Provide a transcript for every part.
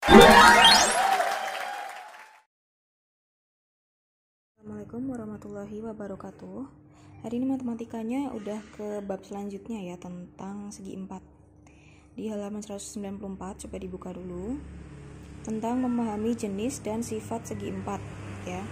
Assalamualaikum warahmatullahi wabarakatuh. Hari ini matematikanya udah ke bab selanjutnya ya, tentang segi 4. Di halaman 194 coba dibuka dulu. Tentang memahami jenis dan sifat segi 4 ya.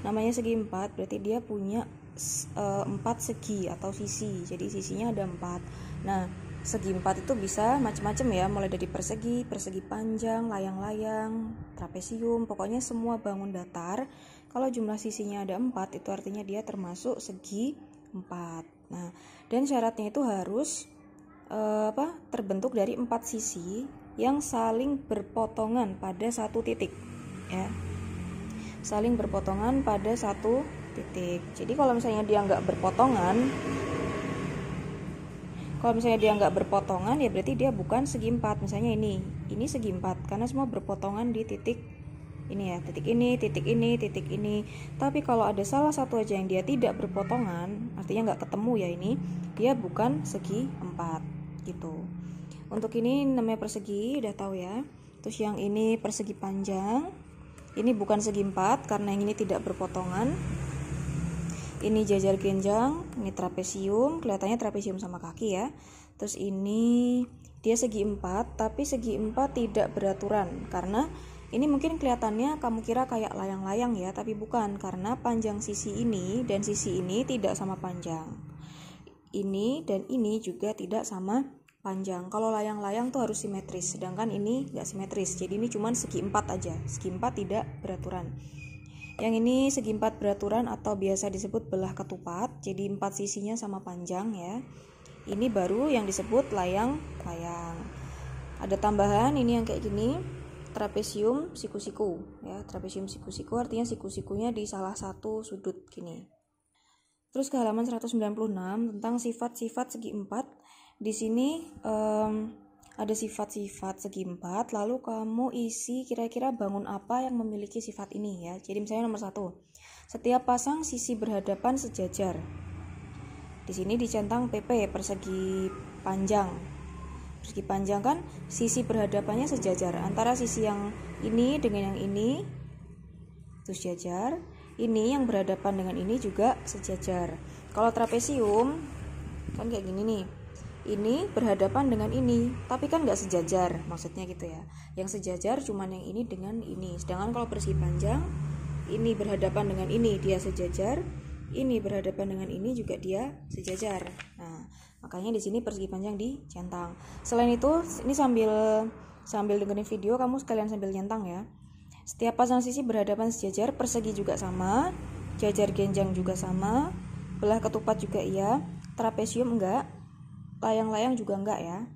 Namanya segi 4 berarti dia punya 4 segi atau sisi. Jadi sisinya ada 4. Nah, segi 4 itu bisa macam-macam ya, mulai dari persegi, persegi panjang, layang-layang, trapesium, pokoknya semua bangun datar. Kalau jumlah sisinya ada 4, itu artinya dia termasuk segi 4. Nah, dan syaratnya itu harus terbentuk dari 4 sisi yang saling berpotongan pada satu titik ya. Saling berpotongan pada satu titik. Jadi kalau misalnya dia nggak berpotongan, ya berarti dia bukan segi 4. Misalnya ini segi 4 karena semua berpotongan di titik ini ya, titik ini, titik ini, titik ini. Tapi kalau ada salah satu aja yang dia tidak berpotongan, artinya nggak ketemu ya, ini dia bukan segi 4 gitu. Untuk ini namanya persegi, udah tahu ya. Terus yang ini persegi panjang, ini bukan segi 4 karena yang ini tidak berpotongan. Ini jajar genjang, ini trapesium, kelihatannya trapesium sama kaki ya. Terus ini dia segi 4, tapi segi 4 tidak beraturan karena ini mungkin kelihatannya kamu kira kayak layang-layang ya, tapi bukan, karena panjang sisi ini dan sisi ini tidak sama panjang. Ini dan ini juga tidak sama panjang. Kalau layang-layang tuh harus simetris, sedangkan ini nggak simetris. Jadi ini cuma segi 4 aja, segi 4 tidak beraturan. Yang ini segi 4 beraturan atau biasa disebut belah ketupat, jadi 4 sisinya sama panjang ya. Ini baru yang disebut layang-layang. Ada tambahan, ini yang kayak gini, trapesium siku-siku ya. Trapesium siku-siku artinya siku-sikunya di salah satu sudut gini. Terus ke halaman 196 tentang sifat-sifat segi 4. Di sini ada sifat-sifat segi 4, lalu kamu isi kira-kira bangun apa yang memiliki sifat ini ya. Jadi misalnya nomor 1, setiap pasang sisi berhadapan sejajar. Di sini dicentang PP, persegi panjang. Persegi panjang kan sisi berhadapannya sejajar, antara sisi yang ini dengan yang ini itu sejajar, ini yang berhadapan dengan ini juga sejajar. Kalau trapesium kan kayak gini nih, ini berhadapan dengan ini, tapi kan nggak sejajar, maksudnya gitu ya. Yang sejajar cuman yang ini dengan ini. Sedangkan kalau persegi panjang, ini berhadapan dengan ini, dia sejajar. Ini berhadapan dengan ini juga dia sejajar. Nah, makanya di sini persegi panjang dicentang. Selain itu, ini sambil dengerin video, kamu sekalian sambil nyentang ya. Setiap pasang sisi berhadapan sejajar, persegi juga sama, jajar genjang juga sama, belah ketupat juga iya, trapesium enggak, layang-layang juga enggak ya.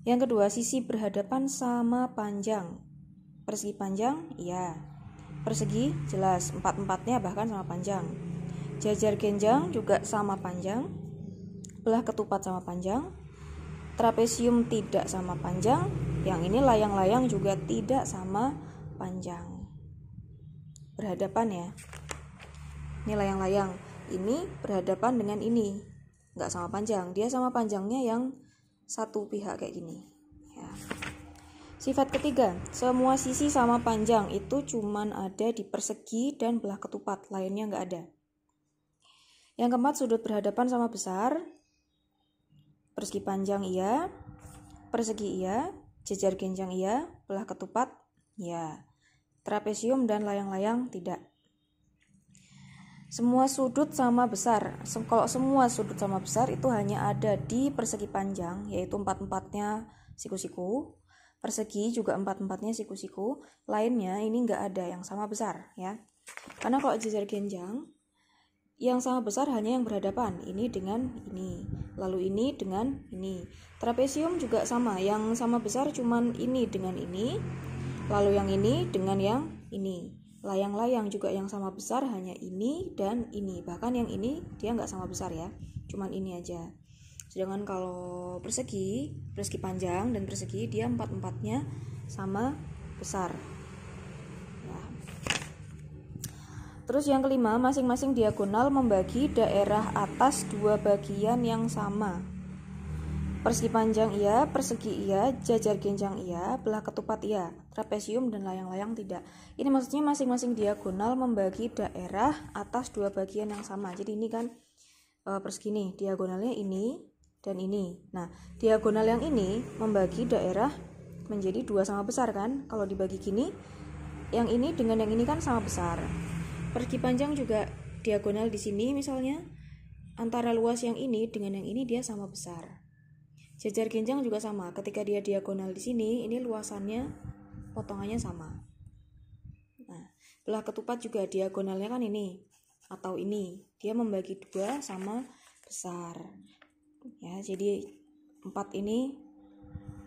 Yang kedua, sisi berhadapan sama panjang. Persegi panjang iya, persegi jelas, 4-4-nya bahkan sama panjang. Jajar genjang juga sama panjang, belah ketupat sama panjang, trapesium tidak sama panjang, yang ini layang-layang juga tidak sama panjang. Berhadapan ya, ini layang-layang, ini berhadapan dengan ini, nggak sama panjang, dia sama panjangnya yang satu pihak kayak gini ya. Sifat ketiga, semua sisi sama panjang, itu cuman ada di persegi dan belah ketupat, lainnya nggak ada. Yang keempat, sudut berhadapan sama besar. Persegi panjang iya, persegi iya, jajar genjang iya, belah ketupat iya, trapesium dan layang-layang tidak. Semua sudut sama besar. Kalau semua sudut sama besar itu hanya ada di persegi panjang, yaitu 4-4-nya siku-siku. Persegi juga 4-4-nya siku-siku. Lainnya ini nggak ada yang sama besar ya. Karena kalau jajar genjang, yang sama besar hanya yang berhadapan, ini dengan ini, lalu ini dengan ini. Trapesium juga sama, yang sama besar cuman ini dengan ini, lalu yang ini dengan yang ini. Layang-layang juga yang sama besar hanya ini dan ini, bahkan yang ini dia nggak sama besar ya, cuman ini aja. Sedangkan kalau persegi panjang dan persegi dia 4-4-nya sama besar ya. Terus yang kelima, masing-masing diagonal membagi daerah atas dua bagian yang sama. Persegi panjang iya, persegi iya, jajar genjang iya, belah ketupat iya, trapesium dan layang-layang tidak. Ini maksudnya masing-masing diagonal membagi daerah atas dua bagian yang sama. Jadi ini kan persegi nih, diagonalnya ini dan ini. Nah, diagonal yang ini membagi daerah menjadi dua sama besar kan? Kalau dibagi gini, yang ini dengan yang ini kan sama besar. Persegi panjang juga diagonal di sini misalnya, antara luas yang ini dengan yang ini dia sama besar. Jajar genjang juga sama, ketika dia diagonal di sini, ini luasannya, potongannya sama. Nah, belah ketupat juga diagonalnya kan ini, atau ini, dia membagi dua sama besar. Ya, jadi 4 ini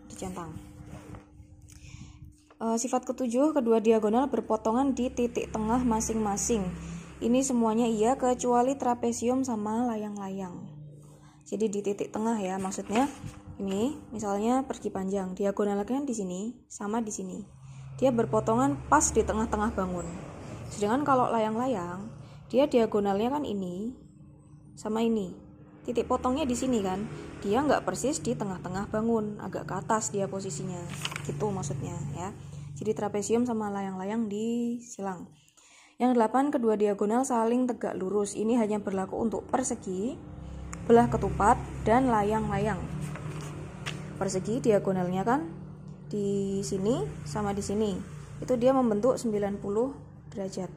dicentang. Sifat ketujuh, kedua diagonal berpotongan di titik tengah masing-masing. Ini semuanya iya kecuali trapesium sama layang-layang. Jadi di titik tengah ya, maksudnya ini misalnya persegi panjang, diagonalnya kan di sini sama di sini. Dia berpotongan pas di tengah-tengah bangun. Sedangkan kalau layang-layang, dia diagonalnya kan ini sama ini. Titik potongnya di sini kan. Dia nggak persis di tengah-tengah bangun, agak ke atas dia posisinya. Gitu maksudnya ya. Jadi trapesium sama layang-layang disilang. Yang 8, kedua diagonal saling tegak lurus. Ini hanya berlaku untuk persegi, belah ketupat, dan layang-layang. Persegi diagonalnya kan di sini sama di sini. Itu dia membentuk 90 derajat.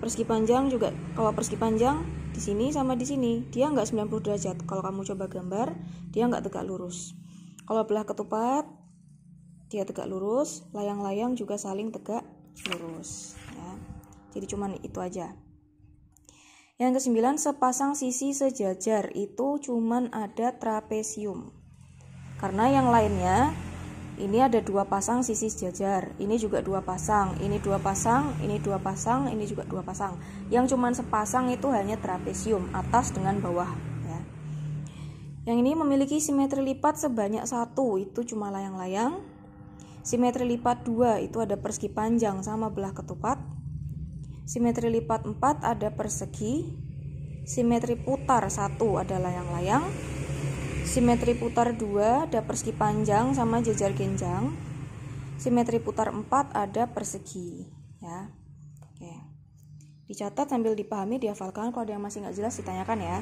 Persegi panjang juga, kalau persegi panjang di sini sama di sini, dia nggak 90 derajat. Kalau kamu coba gambar, dia nggak tegak lurus. Kalau belah ketupat, dia tegak lurus. Layang-layang juga saling tegak lurus. Ya. Jadi cuman itu aja. Yang ke-9, sepasang sisi sejajar itu cuman ada trapesium. Karena yang lainnya ini ada 2 pasang sisi sejajar, ini juga 2 pasang, ini 2 pasang, ini 2 pasang, ini juga 2 pasang. Yang cuman sepasang itu hanya trapesium, atas dengan bawah ya. Yang ini memiliki simetri lipat sebanyak 1, itu cuma layang-layang. Simetri lipat 2 itu ada persegi panjang sama belah ketupat. Simetri lipat 4 ada persegi. Simetri putar 1 ada layang-layang. Simetri putar 2 ada persegi panjang sama jajar genjang. Simetri putar 4 ada persegi ya. Oke. Dicatat sambil dipahami, dihafalkan. Kalau ada yang masih nggak jelas ditanyakan ya.